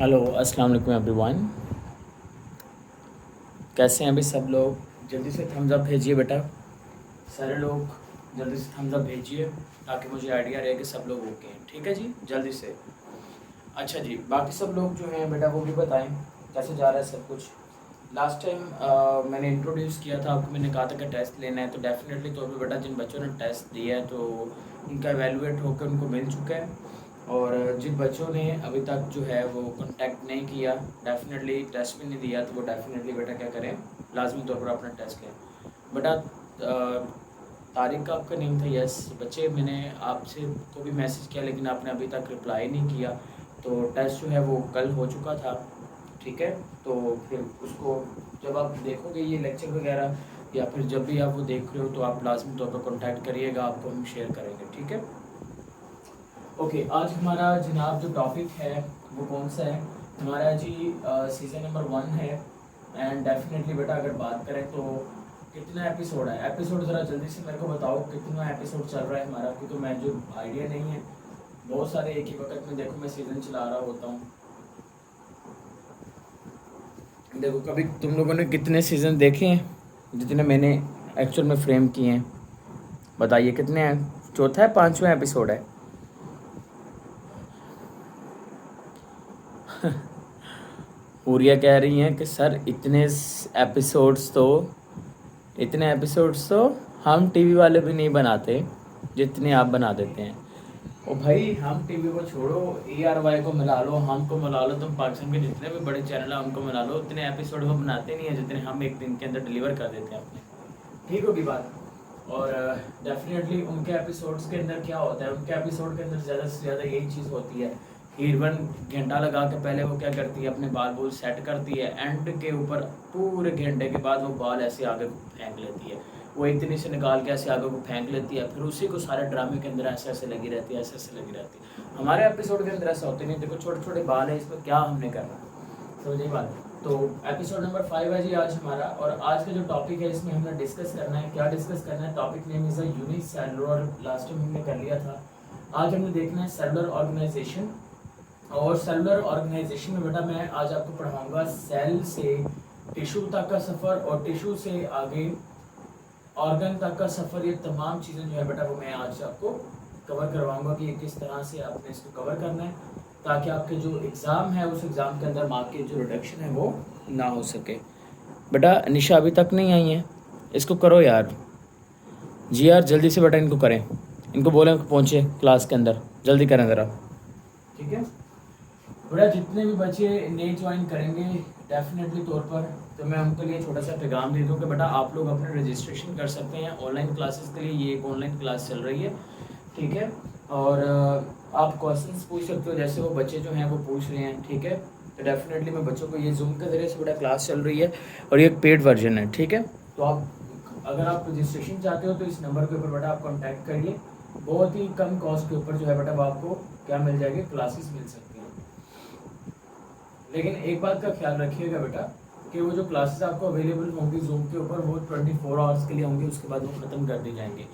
Hello अस्सलाम वालेकुम everyone. कैसे हैं अभी सब लोग? जल्दी से थम्स अप भेजिए बेटा, सारे लोग जल्दी से थम्स अप भेजिए ताकि मुझे आइडिया रहे कि सब लोग ओके हैं। ठीक है जी, जल्दी से। अच्छा जी, बाकी सब लोग जो हैं बेटा वो भी बताएं कैसे जा रहा है सब कुछ। लास्ट टाइम मैंने इंट्रोड्यूस किया था आपको, मैंने कहा था कि टेस्ट लेना है, तो डेफिनेटली तौर पे बेटा जिन बच्चों ने टेस्ट दिया है तो उनका एवेलुएट होकर उनको मिल चुका है, और जिन बच्चों ने अभी तक जो है वो कांटेक्ट नहीं किया, डेफिनेटली टेस्ट भी नहीं दिया, तो वो डेफिनेटली बेटा क्या करें, लाजमी तौर पर अपना टेस्ट लें बेटा। तारिक का आपका नेम था, यस बच्चे, मैंने आपसे को भी मैसेज किया लेकिन आपने अभी तक रिप्लाई नहीं किया। तो टेस्ट जो है वो कल हो चुका था, ठीक है। तो फिर उसको जब आप देखोगे ये लेक्चर वगैरह या फिर जब भी आप वो देख रहे हो तो आप लाजमी तौर पर कॉन्टैक्ट करिएगा, आपको हम शेयर करेंगे, ठीक है। ओके, आज हमारा जनाब जो टॉपिक है वो कौन सा है हमारा जी? सीज़न नंबर 1 है। एंड डेफिनेटली बेटा अगर बात करें तो कितना एपिसोड है, एपिसोड ज़रा जल्दी से मेरे को बताओ कितना एपिसोड चल रहा है हमारा, क्योंकि मैं जो आइडिया नहीं है, बहुत सारे एक ही वक्त में देखो मैं सीज़न चला रहा होता हूँ। देखो कभी तुम लोगों ने कितने सीज़न देखे हैं जितने मैंने एक्चुअल में फ्रेम किए हैं, बताइए कितने हैं? चौथा है, पांचवा एपिसोड है? पूरिया कह रही हैं कि सर इतने एपिसोड्स तो हम टीवी वाले भी नहीं बनाते जितने आप बना देते हैं। ओ भाई, हम टीवी को छोड़ो, ARY को मिला लो, हमको मिला लो, तुम पाकिस्तान के जितने भी बड़े चैनल हैं उनको मिला लो, उतने एपिसोड वो बनाते नहीं हैं जितने हम एक दिन के अंदर डिलीवर कर देते हैं अपने। ठीक होगी बात। और डेफिनेटली उनके एपिसोड्स के अंदर क्या होता है, उनके एपिसोड के अंदर ज़्यादा से ज़्यादा यही चीज़ होती है, हीरोइन घंटा लगा के पहले वो क्या करती है, अपने बाल बूल सेट करती है, एंड के ऊपर पूरे घंटे के बाद वो बाल ऐसे आगे फेंक लेती है, वो एक दिन से निकाल के ऐसे आगे को फेंक लेती है, फिर उसी को सारे ड्रामे के अंदर ऐसे ऐसे लगी रहती है, ऐसे ऐसे लगी रहती है। हमारे एपिसोड के अंदर ऐसा होते नहीं, देखो छोटे छोटे बाल है, इसमें क्या हमने करना, समझिए बात। तो एपिसोड नंबर 5 है जी आज हमारा, और आज का जो टॉपिक है इसमें हमने डिस्कस करना है, क्या डिस्कस करना है, topic name is a unique cellular, और लास्ट टाइम हमने कर लिया था। आज हमने देखना है सेलुलर ऑर्गेनाइजेशन, और सेलुलर ऑर्गेनाइजेशन में बेटा मैं आज आपको पढ़ाऊंगा सेल से टिश्यू तक का सफ़र, और टिश्यू से आगे ऑर्गन तक का सफ़र, ये तमाम चीज़ें जो है बेटा वो मैं आज आपको कवर करवाऊंगा कि ये किस तरह से आपने इसको कवर करना है, ताकि आपके जो एग्ज़ाम है उस एग्ज़ाम के अंदर मार्क की जो रिडक्शन है वो ना हो सके। बेटा निशा अभी तक नहीं आई है, इसको करो यार जी, यार जल्दी से बेटा इनको करें, इनको बोलें पहुँचे क्लास के अंदर, जल्दी करें ज़रा, ठीक है। बेटा जितने भी बच्चे नए ज्वाइन करेंगे डेफिनेटली तौर पर, तो मैं उनके लिए छोटा सा पैगाम दे दूँ कि बेटा आप लोग अपने रजिस्ट्रेशन कर सकते हैं ऑनलाइन क्लासेस के लिए, ये एक ऑनलाइन क्लास चल रही है, ठीक है। और आप क्वेश्चंस पूछ सकते हो जैसे वो बच्चे जो हैं वो पूछ रहे हैं, ठीक है। तो डेफिनेटली मैं बच्चों को ये जूम के ज़रिए से बेटा क्लास चल रही है, और ये एक पेड वर्जन है, ठीक है। तो आप अगर आप रजिस्ट्रेशन चाहते हो तो इस नंबर के ऊपर बेटा आप कॉन्टैक्ट करिए, बहुत ही कम कॉस्ट के ऊपर जो है बेटा वो आपको क्या मिल जाएगी, क्लासेस मिल सकती हैं। लेकिन एक बात का ख्याल रखिएगा बेटा कि वो जो क्लासेस आपको अवेलेबल होंगी जूम के ऊपर वो 24 आवर्स के लिए होंगी, उसके बाद वो ख़त्म कर दी जाएंगी,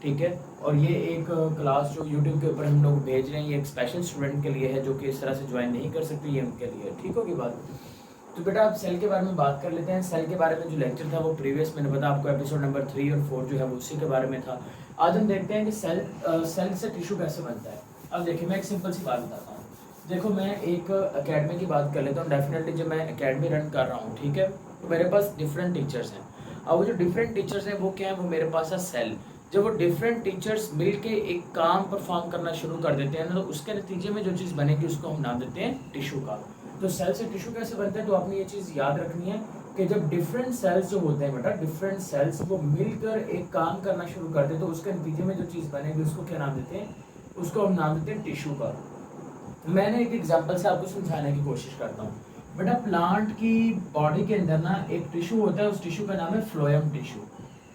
ठीक है। और ये एक क्लास जो यूट्यूब के ऊपर हम लोग भेज रहे हैं, ये एक स्पेशल स्टूडेंट के लिए है जो कि इस तरह से ज्वाइन नहीं कर सकते, ये उनके लिए, ठीक होगी बात। तो बेटा आप सेल के बारे में बात कर लेते हैं। सेल के बारे में जो लेक्चर था वो प्रीवियस मैंने बताया आपको, एपिसोड नंबर 3 और 4 जो है वो उसी के बारे में था। आज हम देखते हैं कि सेल से टिश्यू कैसे बनता है। अब देखिए मैं एक सिंपल सी बात बताता हूँ, देखो मैं एक एकेडमी की बात कर लेता हूँ। डेफिनेटली जब मैं एकेडमी रन कर रहा हूँ, ठीक है, तो मेरे पास डिफरेंट टीचर्स हैं। अब वो जो डिफरेंट टीचर्स हैं वो क्या है, वो मेरे पास है सेल। जब वो डिफरेंट टीचर्स मिलके एक काम परफॉर्म करना शुरू कर देते हैं ना, तो उसके नतीजे में जो चीज़ बनेगी उसको हम नाम देते हैं टिश्यू का। तो सेल से टिश्यू कैसे बनता है, तो आपने ये चीज़ याद रखनी है कि जब डिफरेंट सेल्स जो होते हैं बेटा, डिफरेंट सेल्स वो मिलकर एक काम करना शुरू करते हैं, तो उसके नतीजे में जो चीज़ बनेगी उसको क्या नाम देते हैं, उसको हम नाम देते हैं टिश्यू का। मैंने एक एग्जांपल से आपको समझाने की कोशिश करता हूँ। बेटा प्लांट की बॉडी के अंदर ना एक टिश्यू होता है, उस टिश्यू का नाम है फ्लोएम टिश्यू।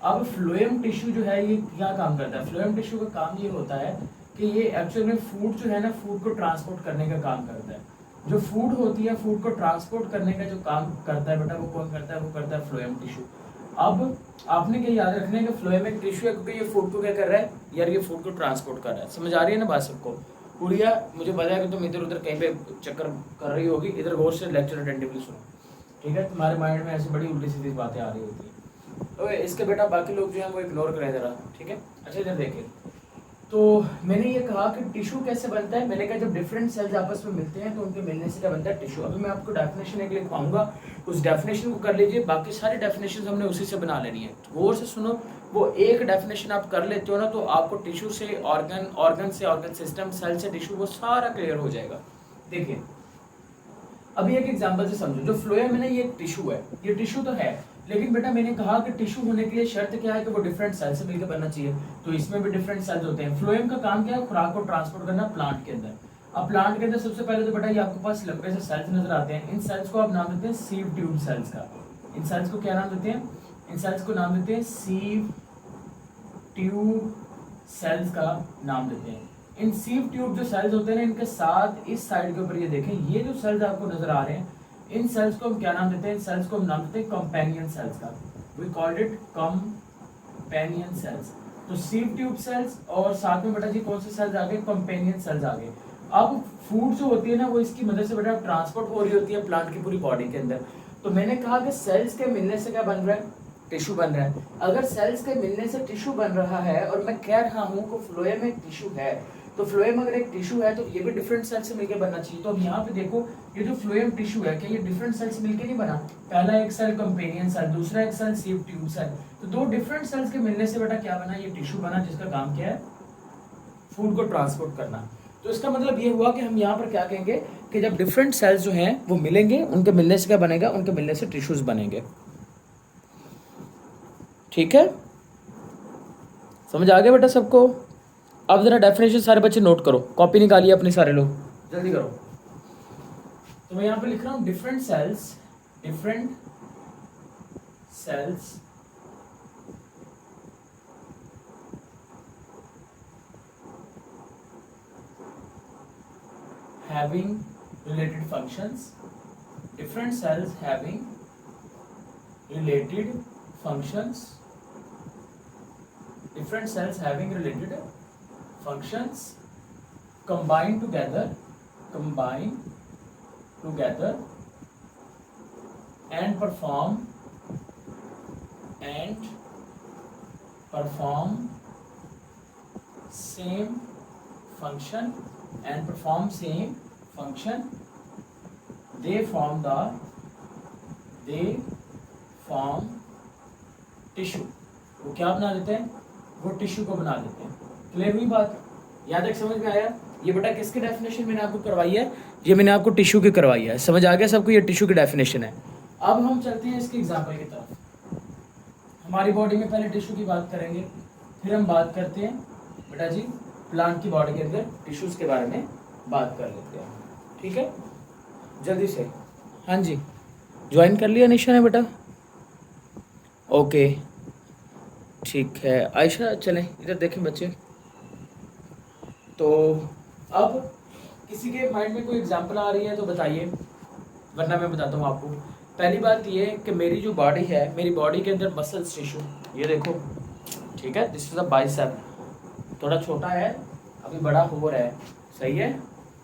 अब फ्लोएम टिश्यू जो है ये क्या काम करता है, फ्लोएम टिश्यू का काम ये होता है कि ये एक्चुअल में फूड जो है ना, फूड को ट्रांसपोर्ट करने का काम करता है। जो फूड होती है, फूड को ट्रांसपोर्ट करने का जो काम करता है बेटा, वो कौन करता है, वो करता है फ्लोएम टिश्यू। अब आपने क्या याद रखना है कि फ्लोएम एक टिश्यू है, क्योंकि ये फूड को क्या कर रहा है यार, ये फूड को ट्रांसपोर्ट कर रहा है। समझ आ रही है ना बात सबको? गुड़िया मुझे पता है कि तुम इधर उधर कहीं पे चक्कर कर रही होगी, इधर गौर से लेक्चर अटेंटिवली सुनो, ठीक है? तुम्हारे माइंड में ऐसी बड़ी उल्टी सीधी बातें आ रही होती हैं, तो इसके बेटा बाकी लोग जो हैं वो इग्नोर करें ज़रा, ठीक है? अच्छा इधर देखिए, तो मैंने ये कहा कि टिश्यू कैसे बनता है। मैंने कहा जब डिफरेंट सेल्स आपस में मिलते हैं तो उनके मिलने से क्या बनता है, टिश्यू। अभी मैं आपको डेफिनेशन एक लिखवाऊंगा, उस डेफिनेशन को कर लीजिए, बाकी सारी डेफिनेशन हमने उसी से बना लेनी है। गौर से सुनो, वो एक डेफिनेशन आप कर लेते हो ना तो आपको टिश्यू से ऑर्गन, ऑर्गन से ऑर्गन सिस्टम, सेल से टिश्यू, वो सारा क्लियर हो जाएगा। देखिए अभी एक एग्जांपल से समझो, जो फ्लोएम है ना ये टिश्यू है, ये टिश्यू तो है, लेकिन बेटा मैंने कहा कि टिश्यू होने के लिए शर्त क्या है कि वो डिफरेंट सेल से मिलकर बनना चाहिए, तो इसमें भी डिफरेंट सेल्स होते हैं। फ्लोएम का काम क्या है, खुराक को ट्रांसपोर्ट करना प्लांट के अंदर। अब प्लांट के अंदर सबसे पहले तो बेटा ये आपके पास लंबे से सेल्स नजर आते हैं, इन सेल्स को आप नाम देते हैं सीव ट्यूब सेल्स का। इन सेल्स को क्या नाम देते हैं, इन सेल्स को नाम देते हैं सीव ट्यूब सेल्स का नाम देते हैं। इन सीव ट्यूब जो सेल्स होते हैं ना, इनके साथ इस साइड के ऊपर ये देखें, ये जो सेल्स आपको नजर आ रहे हैं, इन सेल्स को हम क्या नाम देते हैं, इन सेल्स को हम नाम देते हैं कंपेनियन सेल्स का। We called it companion cells. तो सीव ट्यूब सेल्स और साथ में बेटा जी कौन से सेल्स आ गए, कंपेनियन सेल्स आ गए। अब फूड जो होती है ना वो इसकी मदद से बेटा ट्रांसपोर्ट हो रही होती है प्लांट की पूरी बॉडी के अंदर। तो मैंने कहा कि सेल्स के मिलने से क्या बन रहा है, टिश्यू बन रहा है। अगर सेल्स के मिलने से टिश्यू बन रहा है और मैं कह रहा हूँ कि फ्लोएम एक टिश्यू है, तो फ्लोएम अगर एक टिश्यू है तो ये भी डिफरेंट सेल से मिलकर बनना चाहिए। तो अब यहाँ पे देखो, ये जो फ्लोएम टिश्यू है क्या ये डिफरेंट सेल से मिलकर नहीं बना? पहला एक सेल कंपेनियन सेल, दूसरा एक सेल सीव ट्यूब सेल, तो दो डिफरेंट सेल्स के मिलने से बेटा क्या बना, ये टिश्यू बना, जिसका काम क्या है, फूड को ट्रांसपोर्ट करना। तो इसका मतलब ये हुआ कि हम यहाँ पर क्या कहेंगे कि जब डिफरेंट सेल्स जो हैं वो मिलेंगे, उनके मिलने से क्या बनेगा, उनके मिलने से टिश्यूज बनेंगे। ठीक है, समझ आ गया बेटा सबको? अब जरा डेफिनेशन सारे बच्चे नोट करो, कॉपी निकालिए अपने सारे लोग, जल्दी करो। तो मैं यहाँ पे लिख रहा हूँ different cells having related functions, different cells having related functions, different cells having related functions combine together and perform same function they form tissue. वो क्या बना देते हैं, वो टिश्यू को बना देते हैं। क्लियर हुई बात? याद तक समझ में आया? ये बेटा किसकी डेफिनेशन मैंने आपको करवाई है, ये मैंने आपको टिश्यू की करवाई है। समझ आ गया सबको? ये टिश्यू की डेफिनेशन है। अब हम चलते हैं इसके एग्जाम्पल की तरफ। हमारी बॉडी में पहले टिश्यू की बात करेंगे, फिर हम बात करते हैं बेटा जी प्लांट की बॉडी के अंदर टिश्यूज के बारे में बात कर लेते हैं। ठीक है, जल्दी से। हाँ जी, ज्वाइन कर लिया निशा ने बेटा? ओके ठीक है। आयशा चलें, इधर देखें बच्चे। तो अब किसी के माइंड में कोई एग्जांपल आ रही है तो बताइए, वरना मैं बताता हूँ आपको। पहली बात ये कि मेरी जो बॉडी है, मेरी बॉडी के अंदर मसल्स टिश्यू, ये देखो, ठीक है, दिस इज अ बाइसेप, थोड़ा छोटा है, अभी बड़ा हो रहा है, सही है।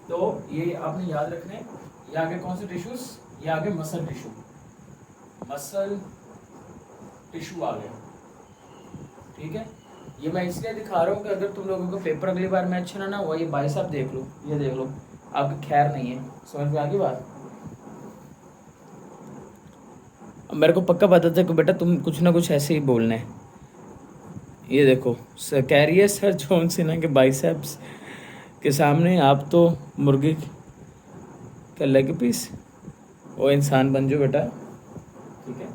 तो ये आपने याद रखना है। ये आगे कौन से टिश्यूज, ये आगे मसल टिश्यू आ गया। ठीक है, ये मैं इसलिए दिखा रहा हूँ कि अगर तुम लोगों को पेपर अगली बार में अच्छा ना हुआ, ये बाइसेप देख लो, ये देख लो, आपकी खैर नहीं है। समझ में आ गई बात? मेरे को पक्का पता था कि बेटा तुम कुछ ना कुछ ऐसे ही बोलना है। ये देखो, कह रही है सर जॉन सिन्हा के बाइसेप्स के सामने आप तो मुर्गी का लेग पीस, वो इंसान बन जाओ बेटा। ठीक है,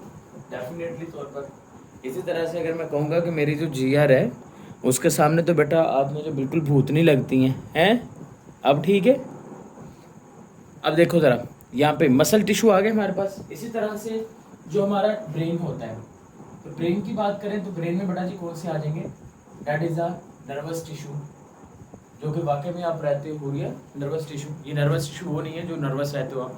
डेफिनेटली तौर पर। इसी तरह से अगर मैं कहूँगा कि मेरी जो जीआर है उसके सामने, तो बेटा आप मुझे बिल्कुल भूतनी लगती हैं। अब ठीक है, अब देखो ज़रा, यहाँ पे मसल टिश्यू आ गए हमारे पास। इसी तरह से जो हमारा ब्रेन होता है, तो ब्रेन की बात करें तो ब्रेन में बेटा जी कौन से आ जाएंगे, that is a nervous tissue, जो कि वाकई में आप रहते हो रही है नर्वस टिश्यू। ये नर्वस टिश्यू वो नहीं है जो नर्वस रहते हो आप।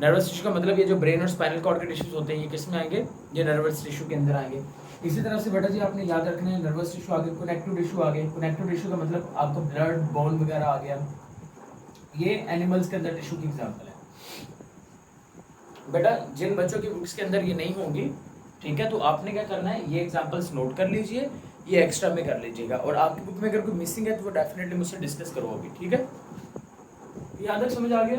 नर्वस टिश्यू का मतलब ये जो ब्रेन और स्पाइनल कॉर्ड के टिश्यूज होते हैं, ये किस में आएंगे, ये नर्वस टिश्यू के अंदर आएंगे। इसी तरह से बेटा जी आपने याद रखना है, नर्वस टिश्यू आगे, कनेक्टिव टिश्यू आगे। कनेक्टिव टिश्यू का मतलब आपका ब्लड बोन वगैरह आ गया। ये एनिमल्स के अंदर टिश्यू की एग्जांपल है। बेटा जिन बच्चों की बुक्स के अंदर ये नहीं होंगी, ठीक है, तो आपने क्या करना है, ये एग्जांपल्स नोट कर लीजिए, ये एक्स्ट्रा में कर लीजिएगा, और आपकी बुक में अगर कोई मिसिंग है तो वो डेफिनेटली मुझसे डिस्कस करो अभी, ठीक है। यहाँ तक समझ आ गया।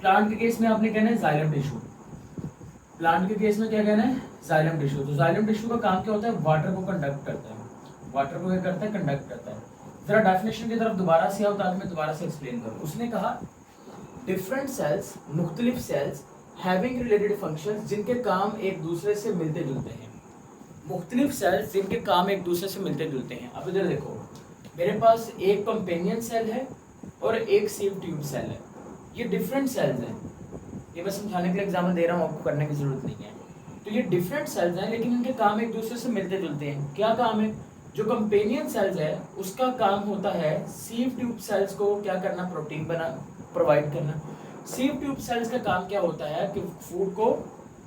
प्लांट के केस में आपने कहना है जाइलम टिश्यू। प्लांट के केस में क्या कहना है, जाइलम टिश्यू। तो जाइलम टिश्यू का काम क्या होता है, वाटर को कंडक्ट करता है। वाटर को क्या करता है, कंडक्ट करता है। जरा डेफिनेशन की तरफ दोबारा से आओ ताकि मैं दोबारा से एक्सप्लेन करूं। उसने कहा डिफरेंट सेल्स, मुख्तलिफ सेल्स हैविंग रिलेटेड फंक्शंस, जिनके काम एक दूसरे से मिलते जुलते हैं। मुख्तलिफ सेल्स जिनके काम एक दूसरे से मिलते जुलते हैं। अब इधर देखो, मेरे पास एक कंपेनियन सेल है और एक सीव ट्यूब सेल है। ये डिफरेंट सेल्स हैं, ये मैं समझाने के लिए एग्जाम्पल दे रहा हूँ, आपको करने की जरूरत नहीं है। तो ये डिफरेंट सेल्स हैं लेकिन इनके काम एक दूसरे से मिलते जुलते हैं। क्या काम है, जो कंपेनियन सेल्स है उसका काम होता है सीव ट्यूब सेल्स को क्या करना, प्रोटीन बना प्रोवाइड करना। सीव ट्यूब सेल्स का काम क्या होता है कि फूड को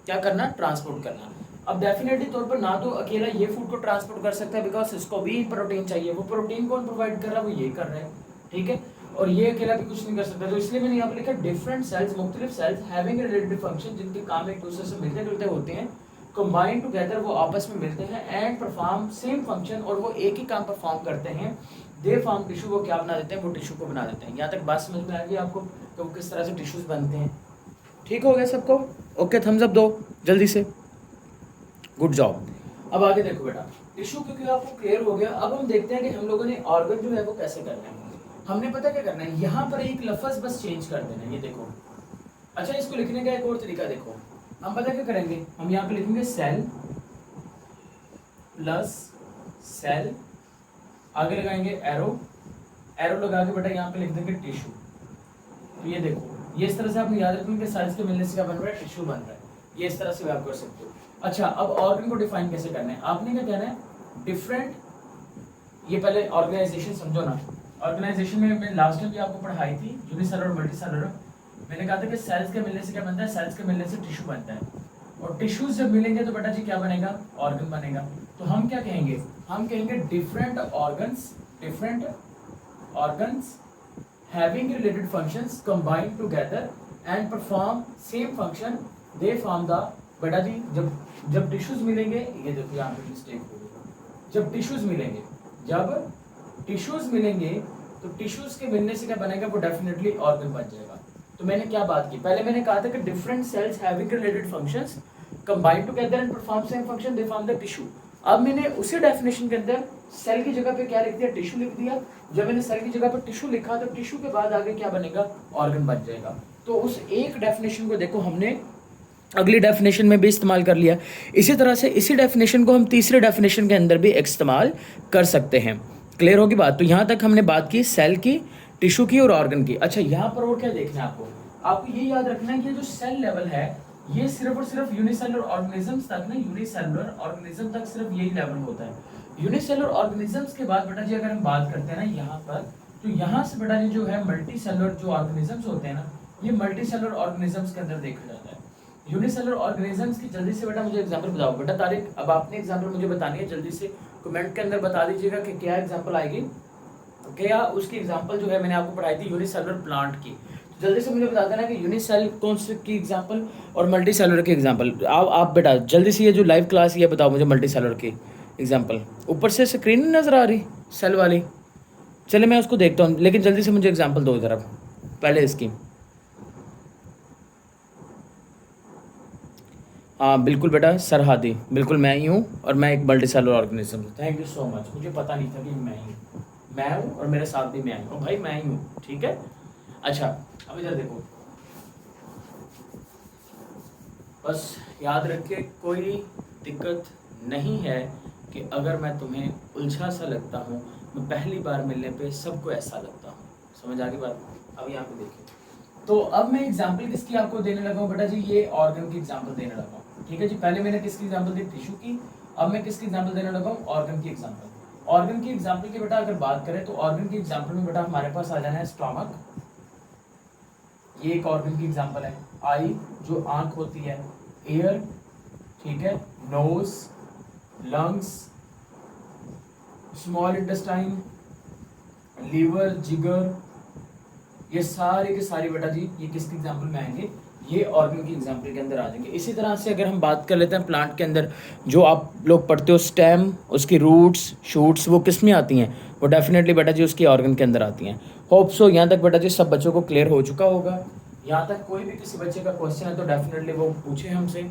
क्या करना, ट्रांसपोर्ट करना। अब डेफिनेटली तौर पर ना तो अकेला ये फूड को ट्रांसपोर्ट कर सकता है, बिकॉज इसको भी प्रोटीन चाहिए। वो प्रोटीन कौन प्रोवाइड कर रहा है, वो ये कर रहा है, ठीक है। और ये अकेला भी कुछ नहीं कर सकता, तो इसलिए मैंने यहाँ पर लिखा डिफरेंट सेल्स, मुख्तलिफ सेल्स हैविंग रिलेटेड फंक्शन, जिनके काम एक दूसरे से मिलते जुलते होते हैं, कंबाइन टुगेदर, वो आपस में मिलते हैं, एंड परफॉर्म सेम फंक्शन, और वो एक ही काम परफॉर्म करते हैं। दे फॉर्म टिश्यू, वो क्या बना देते हैं, वो टिश्यू को बना देते हैं। यहाँ तक बात समझ में आ गई आपको, तो वो किस तरह से टिश्यूज बनते हैं। ठीक हो गया सबको, ओके, थम्स अप दो जल्दी से, गुड जॉब। अब आगे देखो बेटा, टिश्यू क्योंकि आपको क्लियर हो गया, अब हम देखते हैं कि हम लोगों ने ऑर्गन जो है वो कैसे करना है। हमने पता क्या करना है, यहाँ पर एक लफ्ज बस चेंज कर देना है, ये देखो। अच्छा, इसको लिखने का एक और तरीका देखो, हम पता क्या करेंगे, हम यहाँ पे लिखेंगे सेल प्लस सेल, आगे लगाएंगे एरो, एरो लगा के बेटा यहाँ पे लिख देंगे टिश्यू। तो ये देखो, ये इस तरह से आपने याद रखेंगे कि सेल्स के मिलने से क्या बन रहा है, टिश्यू बन रहा है। ये इस तरह से आप कर सकते हो। अच्छा, अब ऑर्गन को डिफाइन कैसे करना है, आपने क्या कहना है, डिफरेंट, ये पहले ऑर्गेनाइजेशन समझो ना। ऑर्गेनाइजेशन में मैं लास्ट टाइम भी आपको पढ़ाई थी, यूनिसेलुलर और मल्टीसेलुलर। मैंने कहा था कि सेल्स के मिलने से क्या बनता है, सेल्स के मिलने से टिश्यू बनता है, और टिश्यूज जब मिलेंगे तो बेटा जी क्या बनेगा, ऑर्गन बनेगा। तो हम क्या कहेंगे, हम कहेंगे different organs having related functions combined together and perform same function, they form the, बेटा जी जब टिश्यूज मिलेंगे, ये देखो यहाँ पे मिस्टेक हो गई, जब टिश्यूज मिलेंगे तो टिश्यूज के मिलने से क्या बनेगा, वो डेफिनेटली ऑर्गन बन जाएगा। तो मैंने क्या बात की, पहले मैंने कहा था कि different cells having related functions combine together and perform same function, they form the tissue. अब मैंने उसी डेफिनेशन के अंदर सेल की जगह पे क्या लिख दिया, टिश्यू लिख दिया। जब मैंने सेल की जगह पर टिश्यू लिखा तो टिश्यू के बाद आगे क्या बनेगा, ऑर्गन बन जाएगा। तो उस एक डेफिनेशन को देखो हमने अगली डेफिनेशन में भी इस्तेमाल कर लिया। इसी तरह से इसी डेफिनेशन को हम तीसरे डेफिनेशन के अंदर भी इस्तेमाल कर सकते हैं। क्लियर होगी बात। तो यहाँ तक हमने बात की सेल की, टिश्यू की और ऑर्गन की। अच्छा, यहाँ पर और क्या देखना है आपको, आपको ये याद रखना है कि जो सेल लेवल है ये सिर्फ और सिर्फ यूनिसेलुलर ऑर्गेनिजम्स तक ना, यूनिसेलुलर ऑर्गेनिज्म तक सिर्फ यही लेवल होता है। यूनिसेलुलर ऑर्गेनिजम्स के बाद बेटा जी अगर हम बात करते हैं ना यहाँ पर, तो यहाँ से बेटा जी जो है मल्टीसेलुलर जो ऑर्गेनिजम्स होते हैं ना, ये मल्टीसेलुलर ऑर्गेनिजम्स के अंदर देखा जाता है। यूनिसेलुलर ऑर्गेनिजम्स की जल्दी से बेटा मुझे एग्जांपल बताओ। बेटा तारिक, अब आपने एग्जांपल मुझे बतानी है, जल्दी से कमेंट के अंदर बता दीजिएगा कि क्या एग्जांपल आएगी, क्या उसकी एग्जांपल जो है मैंने आपको पढ़ाई थी यूनिसेलुलर प्लांट की। तो जल्दी से मुझे बता देना कि यूनिसेल कौन सी की एग्जांपल और मल्टीसेलुलर की एग्जांपल। आप बेटा जल्दी से ये जो लाइव क्लास ये बताओ मुझे मल्टीसेलुलर की एग्जांपल। ऊपर से स्क्रीन नहीं नजर आ रही सेल वाली, चले मैं उसको देखता हूँ, लेकिन जल्दी से मुझे एग्जाम्पल दो जरा पहले इसकी। हाँ बिल्कुल बेटा, सरहादी बिल्कुल मैं ही हूँ, और मैं एक मल्टीसेलुलर ऑर्गेनिज्म हूँ। थैंक यू सो मच, मुझे पता नहीं था कि मैं हूँ और मेरे साथ भी मैं हूँ भाई, मैं ही हूँ, ठीक है। अच्छा, अब इधर देखो, बस याद रखे कोई दिक्कत नहीं है कि अगर मैं तुम्हें उलझा सा लगता हूँ, मैं पहली बार मिलने पे सबको ऐसा लगता हूँ, समझ आ गई बात। अब यहाँ पे देखिए, तो अब मैं एग्जांपल किसकी आपको देने लगा हूँ बेटा जी, ये ऑर्गन की एग्जांपल देने लगा हूँ, ठीक है जी। पहले मैंने किसकी एग्जांपल दी, टिश्यू की, अब मैं किसकी एग्जांपल देने लगा हूँ, ऑर्गन की एग्जांपल। ऑर्गन की एग्जांपल की बेटा अगर बात करें तो ऑर्गन की एग्जांपल में बेटा हमारे पास आ जाना है स्टमक, ये एक ऑर्गन की एग्जांपल है। आई जो आंख होती है, एयर, ठीक है, nose, lungs, small intestine, liver, जिगर, ये सारी की सारी बेटा जी ये किसके एग्जाम्पल में आएंगे, ये ऑर्गन की एग्जाम्पल के अंदर आ जाएंगे। इसी तरह से अगर हम बात कर लेते हैं प्लांट के अंदर, जो आप लोग पढ़ते हो स्टेम, उसकी रूट्स शूट्स, वो किस में आती हैं, वो डेफिनेटली बेटा जी उसकी ऑर्गन के अंदर आती हैं। होप सो यहाँ तक बेटा जी सब बच्चों को क्लियर हो चुका होगा। यहाँ तक कोई भी किसी बच्चे का क्वेश्चन है तो डेफिनेटली वो पूछे हमसे,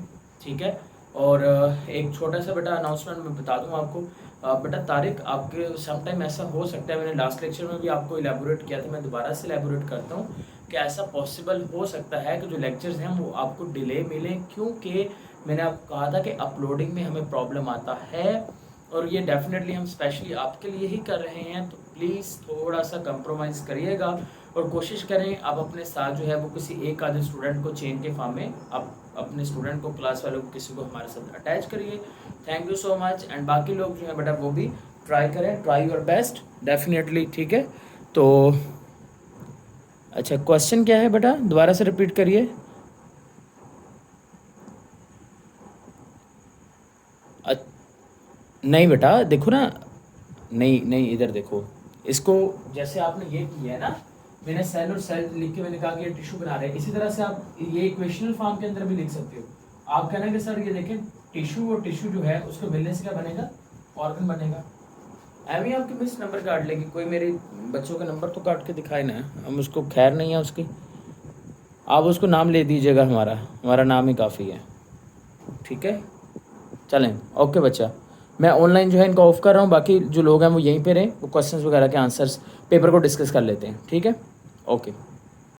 ठीक है। और एक छोटा सा बेटा अनाउंसमेंट मैं बता दूँ आपको, बेटा तारिक आपके समटाइम ऐसा हो सकता है, मैंने लास्ट लेक्चर में भी आपको इलेबोरेट किया था, मैं दोबारा से इलेबोरेट करता हूँ कि ऐसा पॉसिबल हो सकता है कि जो लेक्चर्स हैं वो आपको डिले मिले, क्योंकि मैंने आपको कहा था कि अपलोडिंग में हमें प्रॉब्लम आता है, और ये डेफिनेटली हम स्पेशली आपके लिए ही कर रहे हैं। तो प्लीज़ थोड़ा सा कंप्रोमाइज़ करिएगा और कोशिश करें आप अपने साथ जो है वो किसी एक आधे स्टूडेंट को चेन के फॉर्म में आप अपने स्टूडेंट को, क्लास वालों को, किसी को हमारे साथ अटैच करिए। Thank you so much. And बाकी लोग जो है बेटा वो भी ट्राई करें, ट्राई योर बेस्ट डेफिनेटली, ठीक है। तो अच्छा क्वेश्चन क्या है बेटा, दोबारा से रिपीट करिए। नहीं बेटा देखो ना, नहीं इधर देखो, इसको जैसे आपने ये किया है ना, मैंने सेल और सेल लिख के मैंने कहा कि ये टिश्यू बना रहे हैं, इसी तरह से आप ये इक्वेशनल फॉर्म के अंदर भी लिख सकते हो। आप कहना कि सर ये देखें टिश्यू और टिश्यू जो है उसको मिलने से क्या बनेगा, ऑर्गन बनेगा। एम ही आपकी मिस नंबर काट लेगी, कोई मेरे बच्चों का नंबर तो काट के दिखाए ना, हम उसको खैर नहीं है उसकी, आप उसको नाम ले दीजिएगा, हमारा नाम ही काफ़ी है, ठीक है। चलें ओके बच्चा, मैं ऑनलाइन जो है इनको ऑफ कर रहा हूँ, बाकी जो लोग हैं वो यहीं पे रहें, वो क्वेश्चंस वगैरह के आंसर्स पेपर को डिस्कस कर लेते हैं, ठीक है। ओके।